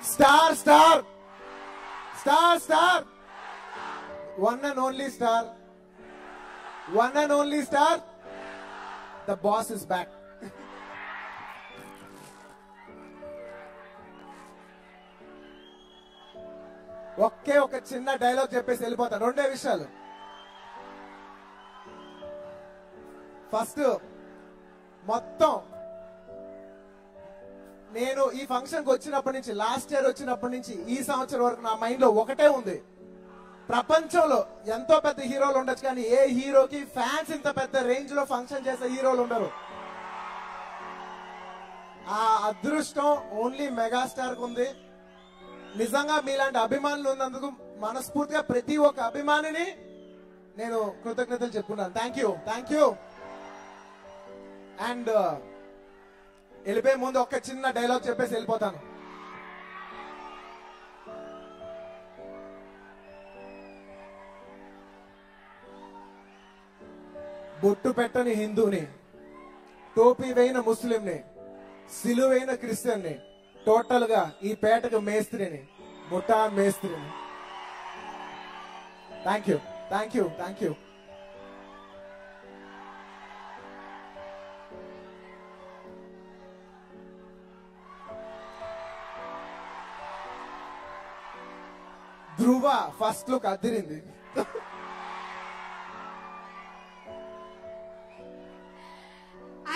Star, star, star, star. One and only star. One and only star. The boss is back. ఒకే ఒక చిన్న dialogue చెప్పేసి వెళ్ళిపోతాను. రెండే విషయాలు. ఫస్ట్, మొత్తం నేను ఈ ఫంక్షన్ కి వచ్చినప్పటి నుంచి, లాస్ట్ ఇయర్ వచ్చినప్పటి నుంచి ఈ సంవత్సరం వరకు నా మైండ్ లో ఒకటే ఉంది. ప్రపంచంలో ఎంతో పెద్ద హీరోలు ఉండొచ్చు, కానీ ఏ హీరోకి ఫ్యాన్స్ ఇంత పెద్ద రేంజ్ లో ఫంక్షన్ చేసే హీరోలు ఉండరు. ఆ అదృష్టం ఓన్లీ మెగాస్టార్ కు ఉంది. నిజంగా మీలాంటి అభిమానులు ఉన్నందుకు మనస్ఫూర్తిగా ప్రతి ఒక్క అభిమానిని నేను కృతజ్ఞతలు చెప్పుకున్నాను. Thank you, thank you. And వెళ్ళిపోయే ముందు ఒక చిన్న డైలాగ్ చెప్పేసి వెళ్ళిపోతాను. బొట్టు పెట్టని హిందూని, టోపీ వేయిన ముస్లింని, సిలువైన క్రిస్టియన్ని, టోటల్ గా ఈ పేటకు మేస్త్రిని, ముఠా మేస్త్రిని. Thank you, thank you, thank you. Dhruva first look Adirindi.